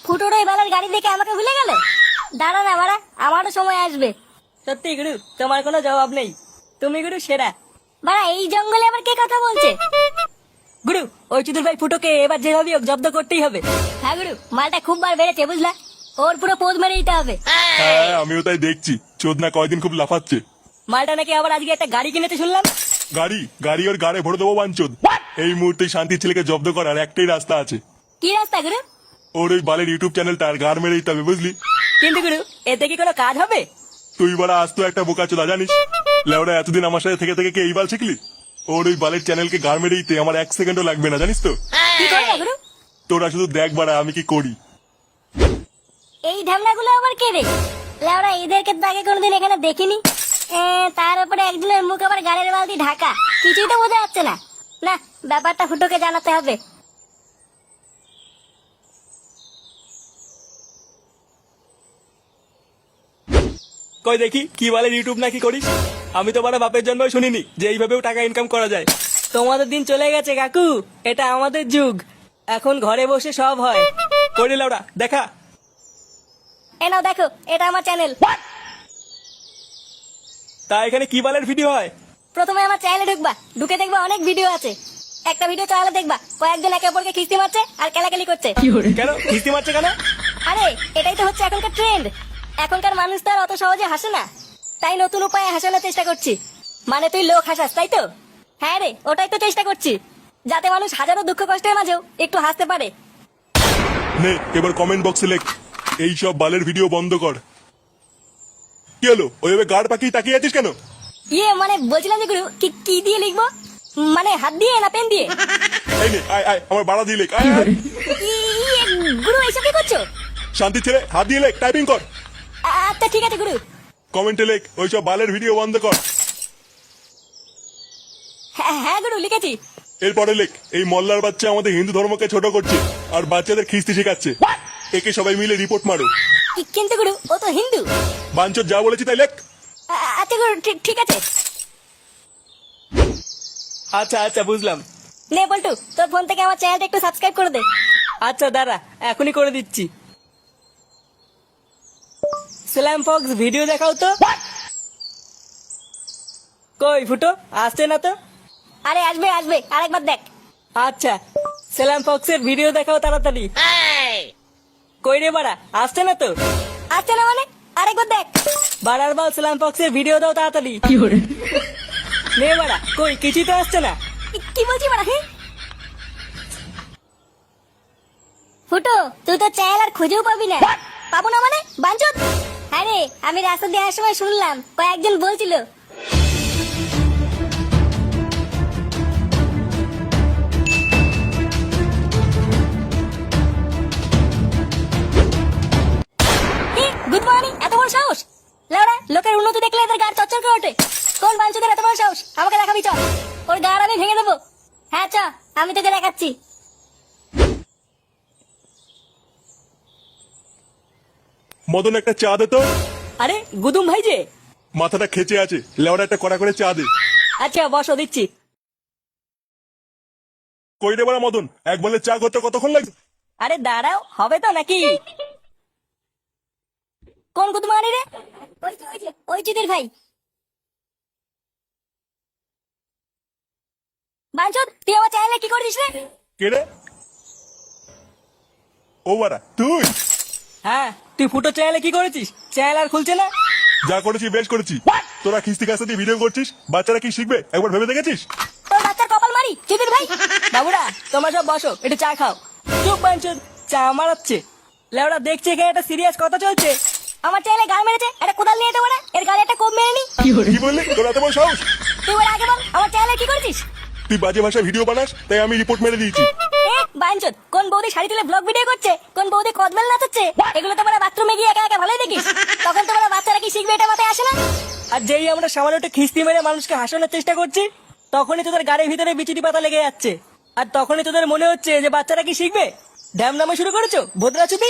ফুটোর ওই বেলার গাড়ি দেখে আমাকে ভুলে গেল। দাঁড়া না বাড়া, আমারও সময় আসবে। সত্যি গুরু, তোমার কোনো জবাব নেই। তুমি গুরু সেরা। বাড়া, এই জঙ্গলে আবার কে কথা বলছে? গুরু, ওই চুদুর ভাই ফুটোকে এবার যেভাবে হোক জব্দ করতেই হবে। হ্যাঁ গুরু, মালটা খুব বার বেড়েছে বুঝলা, ওর পুরো পোদ মেরে দিতে হবে। হ্যাঁ আমিও তাই দেখছি, চোদনা কয়দিন খুব লাফাচ্ছে। মালটা নাকি আবার আজকে একটা গাড়ি কিনেছে শুনলাম। গাড়ি গাড়ি ওর গাড়ে ভরে দেবো বাঞ্চোদ। এই মুহূর্তে শান্তির ছেলেকে জব্দ করার একটাই রাস্তা আছে। কি রাস্তা গুরু? ওর ওই বালের ইউটিউব চ্যানেলটা আর গাড় মেরে দিতে হবে বুঝলি। কিন্তু গুরু, এতে কি কোনো কাজ হবে? তুই বড়া আজ তো একটা বোকা চোদা জানিস। লেওরা এতদিন আমার সাথে থেকে থেকে কি এই বাল শিখলি? ওর ওই বালের চ্যানেলকে গাড় মেরে দিতে আমার 1 সেকেন্ডও লাগবে না জানিস তো। কি করবে গুরু? তোরা শুধু দেখ বাড়া আমি কি করি। এই ঢামনাগুলো আবার কে রে? লেওরা, এদেরকে তো আগে কোনোদিন এখানে দেখিনি। তার উপরে একজনের মুখ আবার গাড়ির বালতি ঢাকা, কিছুই তো বোঝা যাচ্ছে না। না, ব্যাপারটা ফুটোকে জানাতে হবে। কই দেখি কি বলে ইউটিউব নাকি করিস? আমি তো বড় বাপের জন্মই শুনিনি যে এইভাবেও টাকা ইনকাম করা যায়। তোমাদের দিন চলে গেছে কাকু, এটা আমাদের যুগ। এখন ঘরে বসে সব হয়। করি লাউডা দেখা। এ নাও দেখো, এটা আমার চ্যানেল। তা এখানে কি বালের ভিডিও হয়? প্রথমে আমার চ্যানেলে ঢুকবা, ঢুকে দেখবা অনেক ভিডিও আছে। একটা ভিডিও চালালে দেখবা কয়েকজন একে অপরকে খিস্তি মারছে আর কেলাকেলি করছে। কেন কিস্তি মারছে কেন? আরে এটাই তো হচ্ছে এখনকার ট্রেন্ড। এখনকার মানুষ তো আর অত সহজে হাসে না, তাই নতুন উপায়ে হাসানোর চেষ্টা করছি। মানে তুই লোক হাসাস, তাই তো? হ্যাঁ রে, ওটাই তো চেষ্টা করছি, যাতে মানুষ হাজারো দুঃখ কষ্টের মাঝেও একটু হাসতে পারে। নে এবার কমেন্ট বক্সে লেখ এই সব বালের ভিডিও বন্ধ কর। কি হলো ওইভাবে গাড় পাকিয়ে তাকিয়ে আছিস কেন? ইয়ে মানে বলছিলাম যে গুরু, কি দিয়ে লিখবো? মানে হাত দিয়ে না পেন দিয়ে? এই নে আয় আয় আমার বাড়া দিয়ে লেখ আয় আয়। ইয়ে, গুরু এইসব কি করছো? শান্তির ছেলে হাত দিয়ে লেখ, টাইপিং কর। আচ্ছা ঠিক আছে গুরু। কমেন্টে লেখ ওই সব বালের ভিডিও বন্ধ কর। হ্যাঁ হ্যাঁ গুরু, লিখেছি। এরপরে লেখ এই মল্লার বাচ্চা আমাদের হিন্দু ধর্মকে ছোট করছে আর বাচ্চাদের খিস্তি শেখাচ্ছে। একে সবাই মিলে রিপোর্ট মারো। কিন্তু গুরু, ও তো হিন্দু। বাঞ্চোদ যা বলেছি তাই লেখ। আচ্ছা গুরু, ঠিক আছে। আচ্ছা আচ্ছা বুঝলাম। নে বল্টু, তোর ফোন থেকে আমার চ্যানেলটা একটু সাবস্ক্রাইব করে দে। আচ্ছা দাঁড়া, এখনই করে দিচ্ছি। স্ল্যাম ফক্স ভিডিও দেখাও তো। কই ফুটো, আসছে না তো? আরে আসবে আসবে, আরেকবার দেখ। আচ্ছা, স্ল্যাম ফক্সের ভিডিও দেখাও তাড়াতাড়ি। কই রে বাড়া, আসছে না তো? আসছে না মানে? আরেকবার দেখ। বাড়ার বাল স্ল্যাম ফক্সের ভিডিও দাও তাড়াতাড়ি। নে বাড়া, কই কিছুই তো আসছে না। কি বলছি মানে? ফুটো, তুই তো চ্যানেল আর খুঁজেও পাবি না। পাবো না মানে? বাঞ্চোদ। হ্যাঁ রে, আমি রাস্তা দিয়ে আসার সময় শুনলাম কয়েকজন বলছিল। গুড মর্নিং, এত বড় সাহস! লাউরা, লোকের উন্নতি দেখলে এদের গাড় চচ্চর করে ওঠে। কোন বাঞ্চোদের এত বড় সাহস? আমাকে দেখাবি চ। ওর গাড় আমি ভেঙে দেবো। হ্যাঁ চ, আমি তোকে দেখাচ্ছি। মদন একটা চা দে তো। আরে গুদুম ভাই যে। মাথাটা খেচে আছে, লেওরা একটা কড়া করে চা দে। আচ্ছা বসো, দিচ্ছি। কই রে বাড়া মদন, এক বলে চা করতে কতক্ষণ লাগবে? আরে দাঁড়াও, হবে তো নাকি? কোন কুতুমানি রে? ওই চিদির ভাই। বাঞ্চোদ, তুই আমার চ্যানেলে কি করেছিস রে? কে রে? ও বাড়া তুই? হ্যাঁ, তুই ফুটো চ্যানেলে কি করেছিস? চ্যানেল আর খুলছে না। যা করেছি বেশ করেছি। তোরা খিস্তি কাস্তা দিয়ে ভিডিও করছিস, বাচ্চারা কি শিখবে একবার ভেবে দেখেছিস? তোর বাচ্চার কপাল মারি চিদির ভাই। বাবুরা, তোমরা সব বসো, একটু চা খাও। চুপ বাঞ্চুদ, চা মারাচ্ছে। লেওড়া দেখছে এখানে একটা সিরিয়াস কথা চলছে। আমার চ্যানেলে গাল মেরেছে, একটা কোদাল নিয়ে দেবো না? এর গালে একটা কোপ মেরে নি। কি বললি তোর এত বড় সাহস? তুই বলে আগে বল, আমার চ্যানেলে কি করেছিস? তুই বাজে ভাষায় ভিডিও বানাস তাই আমি রিপোর্ট মেরে দিয়েছি। বাঞ্চোদ, কোন বৌদি শাড়ি তুলে ব্লগ ভিডিও করছে, কোন বৌদি কদবেল নাচাচ্ছে, এগুলো তোমরা বাথরুমে গিয়ে একা একা ভালোই দেখিস। তখন তোমরা বাচ্চারা কি শিখবে এটা মাথায় আসে না? আর যেই আমরা সামান্য একটা খিস্তি মেরে মানুষকে হাসানোর চেষ্টা করছি, তখনই তোদের গাড়ির ভিতরে বিচুটি পাতা লেগে যাচ্ছে। আর তখনই তোদের মনে হচ্ছে যে বাচ্চারা কি শিখবে। ড্যাম নামে শুরু করেছো ভদ্রা চুপি।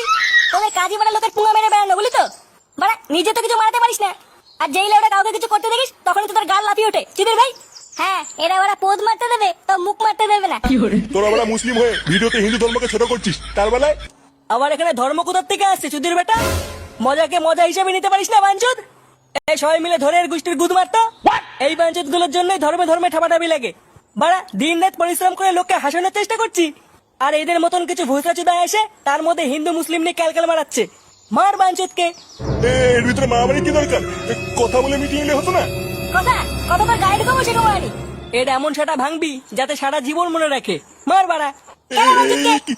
তোদের কাজই মানে লোকের পুঙ্গা মেরে বেড়ানো, বুঝলি তো? মানে নিজে তো কিছু মারাতে পারিস না, আর যেই লেওটা কাউকে কিছু করতে দেখিস তখনই তোদের গাল লাফিয়ে ওঠে চিদির ভাই। হ্যাঁ, এরা ওরা পোদ মারতে দেবে তো মুখ মারতে দেবে না। তোরা বড় মুসলিম হয়ে ভিডিওতে হিন্দু ধর্মকে ছোট করছিস, তার বেলায় আবার এখানে ধর্ম কোথার থেকে আসছে চুদির বেটা? মজাকে মজা হিসেবে নিতে পারিস না বাঞ্চুদ? এই সবাই মিলে ধরে এর গোষ্ঠীর গুদ মারতো। এই বাঞ্চুদ গুলোর জন্যই ধর্মে ধর্মে ঠাপাঠাপি লাগে। বাড়া দিন রাত পরিশ্রম করে লোককে হাসানোর চেষ্টা করছি, আর এদের মতন কিছু ভুসা চুদা এসে তার মধ্যে হিন্দু মুসলিম নিয়ে ক্যালকাল মারাচ্ছে। মার বাঞ্চুদকে। এর ভিতরে মারামারি কি দরকার? কথা বলে মিটিয়ে নিলে হতো না? কথা কথা তো গাইড করবো সেটা মারি। এর এমন সেটা ভাঙবি যাতে সারা জীবন মনে রাখে। মার বাড়া। কেন বাঞ্চুদকে?